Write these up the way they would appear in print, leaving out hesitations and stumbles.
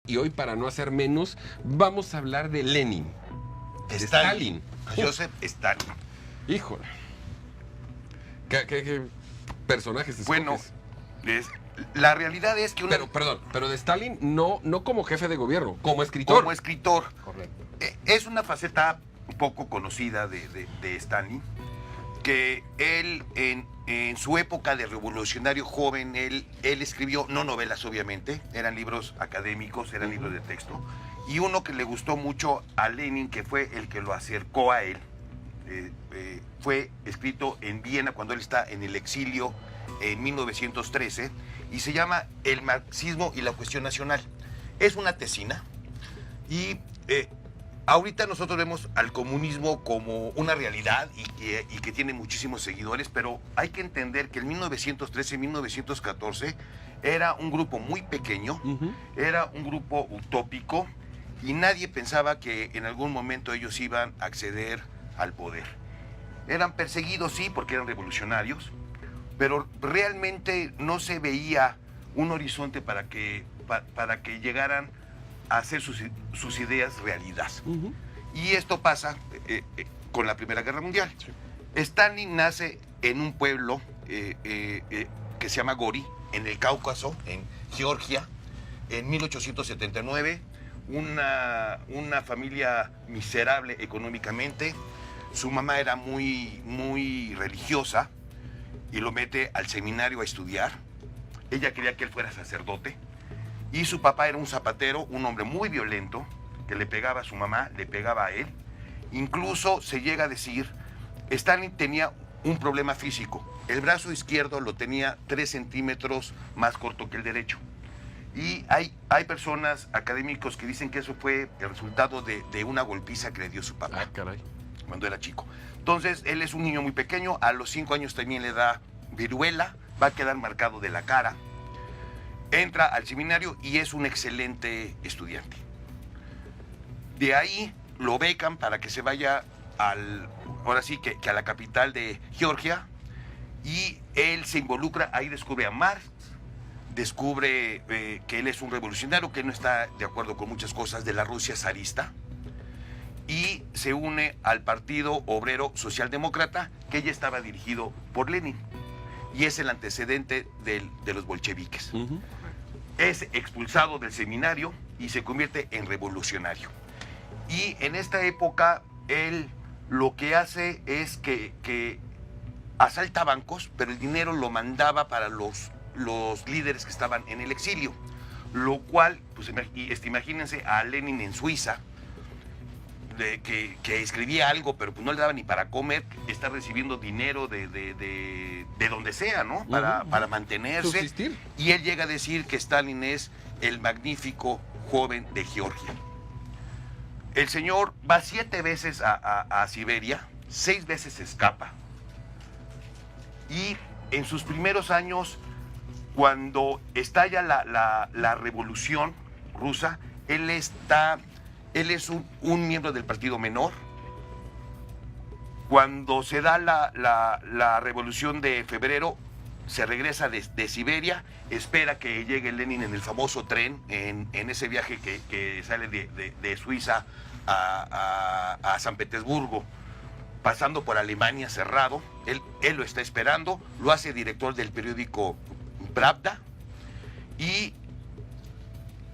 Y hoy, para no hacer menos, vamos a hablar de Lenin. De Stalin. Joseph Stalin. Híjole. ¿Qué personajes escoges? Bueno, la realidad es que pero de Stalin no como jefe de gobierno, como escritor. Como escritor. Correcto. Es una faceta poco conocida de Stalin, que él en su época de revolucionario joven, él escribió, no novelas obviamente, eran libros académicos, eran libros de texto, y uno que le gustó mucho a Lenin, que fue el que lo acercó a él, fue escrito en Viena cuando él está en el exilio en 1913, y se llama El marxismo y la cuestión nacional. Es una tesina, y ahorita nosotros vemos al comunismo como una realidad y que tiene muchísimos seguidores, pero hay que entender que en 1913 y 1914 era un grupo muy pequeño, era un grupo utópico, y nadie pensaba que en algún momento ellos iban a acceder al poder. Eran perseguidos, sí, porque eran revolucionarios, pero realmente no se veía un horizonte para que llegaran a hacer sus ideas realidad. Y esto pasa con la Primera Guerra Mundial. Sí. Stalin nace en un pueblo que se llama Gori, en el Cáucaso, en Georgia, en 1879. Una familia miserable económicamente. Su mamá era muy religiosa y lo mete al seminario a estudiar. Ella quería que él fuera sacerdote. Y su papá era un zapatero, un hombre muy violento, que le pegaba a su mamá, le pegaba a él. Incluso se llega a decir, Stalin tenía un problema físico. El brazo izquierdo lo tenía 3 centímetros más corto que el derecho. Y hay personas, académicos, que dicen que eso fue el resultado de una golpiza que le dio su papá. Ah, caray. Cuando era chico. Entonces, él es un niño muy pequeño, a los 5 años también le da viruela, va a quedar marcado de la cara. Entra al seminario y es un excelente estudiante. De ahí lo becan para que se vaya ahora sí que a la capital de Georgia, y él se involucra, ahí descubre a Marx, descubre que él es un revolucionario, que él no está de acuerdo con muchas cosas de la Rusia zarista, y se une al Partido Obrero Socialdemócrata, que ya estaba dirigido por Lenin, y es el antecedente de los bolcheviques. Es expulsado del seminario y se convierte en revolucionario. Y en esta época, él lo que hace es que asalta bancos, pero el dinero lo mandaba para los líderes que estaban en el exilio. Lo cual, pues imagínense a Lenin en Suiza, que escribía algo, pero pues no le daba ni para comer, está recibiendo dinero de donde sea, ¿no? Para mantenerse. Subsistir. Y él llega a decir que Stalin es el magnífico joven de Georgia. El señor va 7 veces a Siberia, 6 veces se escapa. Y en sus primeros años, cuando estalla la revolución rusa, él es un miembro del partido menor. Cuando se da la revolución de febrero, se regresa de Siberia, espera que llegue Lenin en el famoso tren, en ese viaje que sale de Suiza a San Petersburgo, pasando por Alemania cerrado. Él lo está esperando, lo hace director del periódico Pravda, y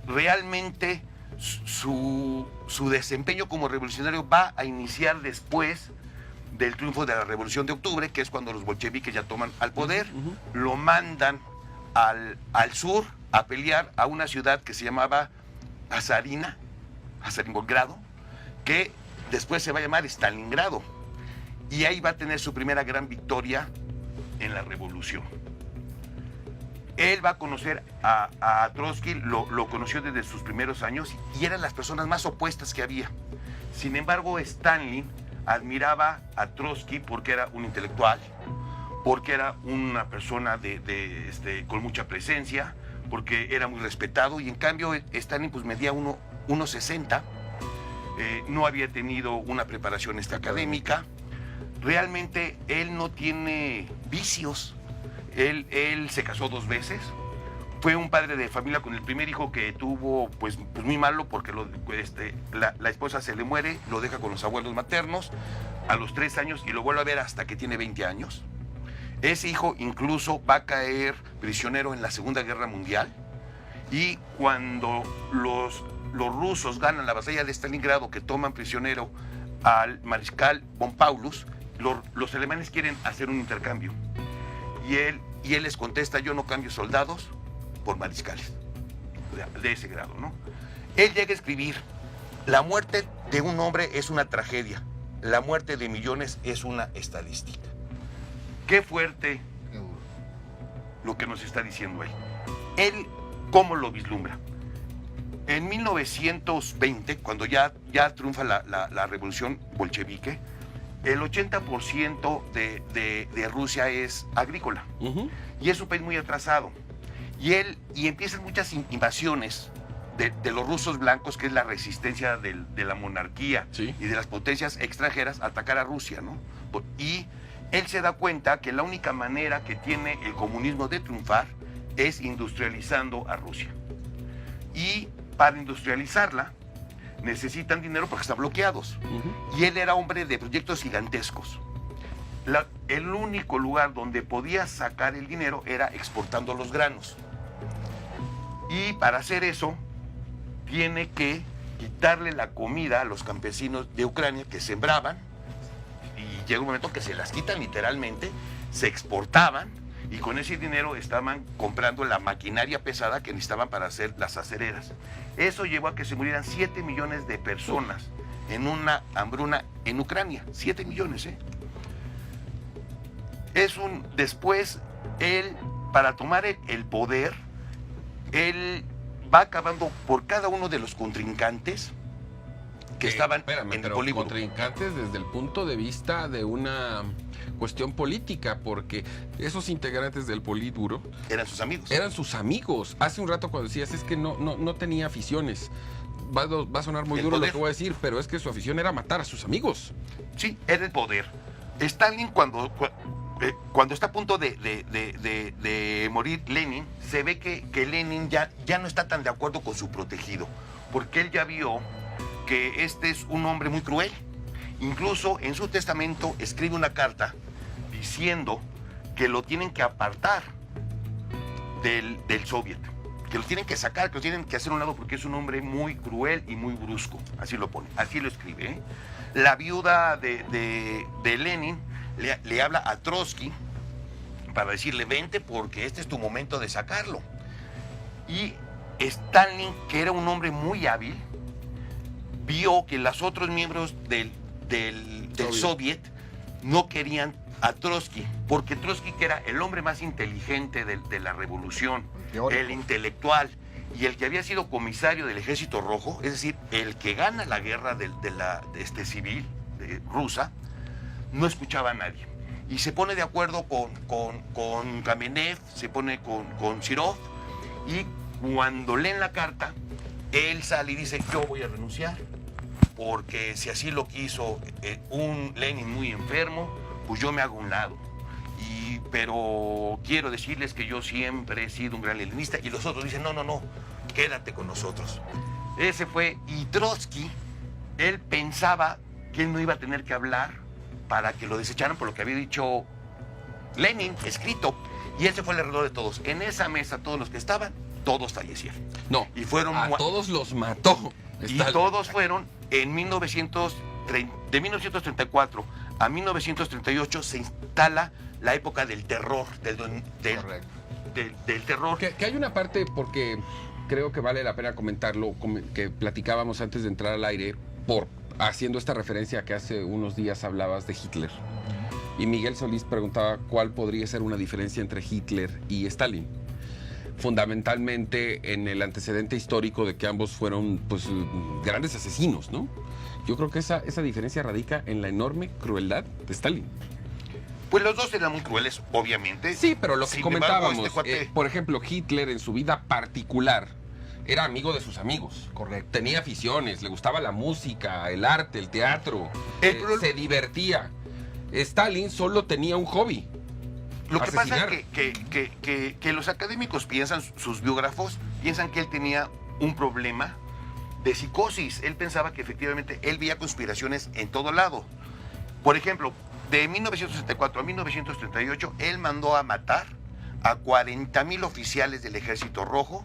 realmente su desempeño como revolucionario va a iniciar después del triunfo de la Revolución de Octubre, que es cuando los bolcheviques ya toman al poder. Lo mandan al sur a pelear a una ciudad que se llamaba Stalingrado, que después se va a llamar Stalingrado, y ahí va a tener su primera gran victoria en la revolución. Él va a conocer a Trotsky, lo conoció desde sus primeros años, y eran las personas más opuestas que había. Sin embargo, Stalin admiraba a Trotsky porque era un intelectual, porque era una persona con mucha presencia, porque era muy respetado, y en cambio Stalin pues medía 1,60, no había tenido una preparación académica. Realmente él no tiene vicios. Él se casó 2 veces, fue un padre de familia con el primer hijo que tuvo, pues muy malo, porque la esposa se le muere, lo deja con los abuelos maternos a los 3 años y lo vuelve a ver hasta que tiene 20 años. Ese hijo incluso va a caer prisionero en la Segunda Guerra Mundial, y cuando los rusos ganan la batalla de Stalingrado, que toman prisionero al mariscal von Paulus, los alemanes quieren hacer un intercambio. Y él les contesta: yo no cambio soldados por mariscales. De ese grado, ¿no? Él llega a escribir: la muerte de un hombre es una tragedia, la muerte de millones es una estadística. Qué fuerte lo que nos está diciendo él. Él, ¿cómo lo vislumbra? En 1920, cuando ya triunfa la revolución bolchevique, el 80% de Rusia es agrícola. Y es un país muy atrasado. Y empiezan muchas invasiones de los rusos blancos, que es la resistencia de la monarquía, sí, y de las potencias extranjeras a atacar a Rusia, ¿no? Y él se da cuenta que la única manera que tiene el comunismo de triunfar es industrializando a Rusia. Y para industrializarla necesitan dinero porque están bloqueados. Y él era hombre de proyectos gigantescos. El único lugar donde podía sacar el dinero era exportando los granos. Y para hacer eso, tiene que quitarle la comida a los campesinos de Ucrania que sembraban, y llega un momento que se las quitan literalmente, se exportaban, y con ese dinero estaban comprando la maquinaria pesada que necesitaban para hacer las acereras. Eso llevó a que se murieran 7 millones de personas en una hambruna en Ucrania. 7 millones, ¿eh? Después, él, para tomar el poder, él va acabando por cada uno de los contrincantes que estaban en el polígono. Contrincantes desde el punto de vista de una cuestión política, porque esos integrantes del Politburo eran sus amigos. Eran sus amigos. Hace un rato cuando decías, es que no tenía aficiones. Va a sonar muy duro lo que voy a decir, pero es que su afición era matar a sus amigos. Sí, era el poder. Stalin, cuando está a punto de morir Lenin, se ve que Lenin ya no está tan de acuerdo con su protegido, porque él ya vio que este es un hombre muy cruel. Incluso en su testamento escribe una carta diciendo que lo tienen que apartar del soviet, que lo tienen que sacar, que lo tienen que hacer a un lado, porque es un hombre muy cruel y muy brusco. Así lo pone, así lo escribe, ¿eh? La viuda de Lenin le habla a Trotsky para decirle: vente porque este es tu momento de sacarlo. Y Stalin, que era un hombre muy hábil, vio que los otros miembros del soviet no querían a Trotsky, porque Trotsky, que era el hombre más inteligente de la revolución, el intelectual, y el que había sido comisario del Ejército Rojo, es decir, el que gana la guerra civil rusa, no escuchaba a nadie. Y se pone de acuerdo con Kamenev, se pone con Zhirov, y cuando leen la carta, él sale y dice: yo voy a renunciar, porque si así lo quiso un Lenin muy enfermo, pues yo me hago a un lado. Pero quiero decirles que yo siempre he sido un gran leninista. Y los otros dicen: no, quédate con nosotros. Ese fue. Y Trotsky, él pensaba que él no iba a tener que hablar para que lo desecharan por lo que había dicho Lenin, escrito. Y ese fue el error de todos. En esa mesa, todos los que estaban, todos fallecieron. No, y fueron a todos los mató. Y todos fueron de 1934 a 1938 se instala la época del terror, del terror. Que hay una parte, porque creo que vale la pena comentarlo, que platicábamos antes de entrar al aire, haciendo esta referencia que hace unos días hablabas de Hitler. Y Miguel Solís preguntaba cuál podría ser una diferencia entre Hitler y Stalin. Fundamentalmente en el antecedente histórico de que ambos fueron, pues, grandes asesinos, ¿no? Yo creo que esa diferencia radica en la enorme crueldad de Stalin. Pues los dos eran muy crueles, obviamente. Sí, pero lo que comentábamos, por ejemplo, Hitler en su vida particular era amigo de sus amigos. Correcto. Tenía aficiones, le gustaba la música, el arte, el teatro, se divertía. Stalin solo tenía un hobby: Lo que pasa asesinar. es que los académicos piensan, sus biógrafos, piensan que él tenía un problema de psicosis. Él pensaba que efectivamente él veía conspiraciones en todo lado. Por ejemplo, de 1964 a 1938, él mandó a matar a 40,000 oficiales del Ejército Rojo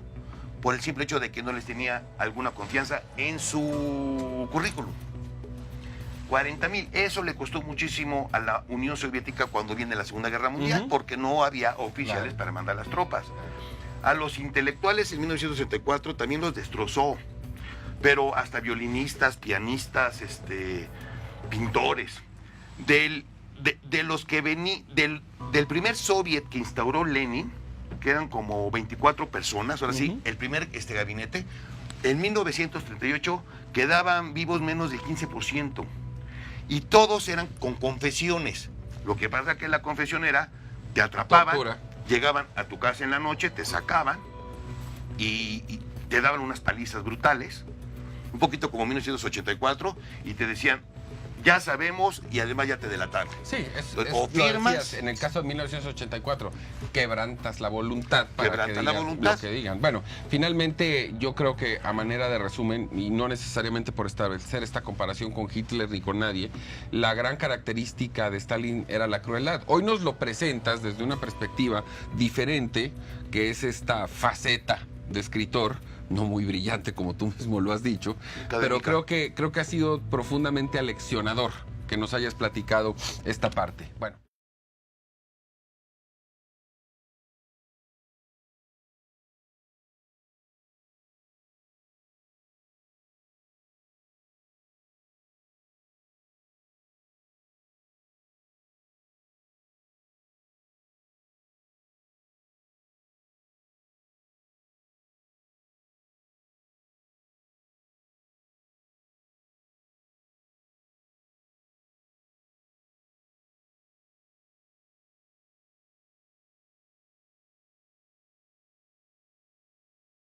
por el simple hecho de que no les tenía alguna confianza en su currículum. 40,000. Eso le costó muchísimo a la Unión Soviética cuando viene la Segunda Guerra Mundial, porque no había oficiales para mandar las tropas. A los intelectuales en 1964 también los destrozó, pero hasta violinistas, pianistas, pintores. De los que del primer soviet que instauró Lenin, que eran como 24 personas, ahora sí, el primer gabinete, en 1938 quedaban vivos menos del 15%. Y todos eran con confesiones. Lo que pasa es que la confesión era, te atrapaban, Tortura. llegaban a tu casa en la noche, te sacaban y te daban unas palizas brutales, un poquito como 1984, y te decían, ya sabemos, y además ya te delataron. Sí, O lo firmas. decías, en el caso de 1984, quebrantas la voluntad para que Quebrantas digan la voluntad. lo que digan. Bueno, finalmente yo creo que a manera de resumen, y no necesariamente por establecer esta comparación con Hitler ni con nadie, la gran característica de Stalin era la crueldad. Hoy nos lo presentas desde una perspectiva diferente, que es esta faceta de escritor, no muy brillante como tú mismo lo has dicho, pero creo que ha sido profundamente aleccionador que nos hayas platicado esta parte. Bueno.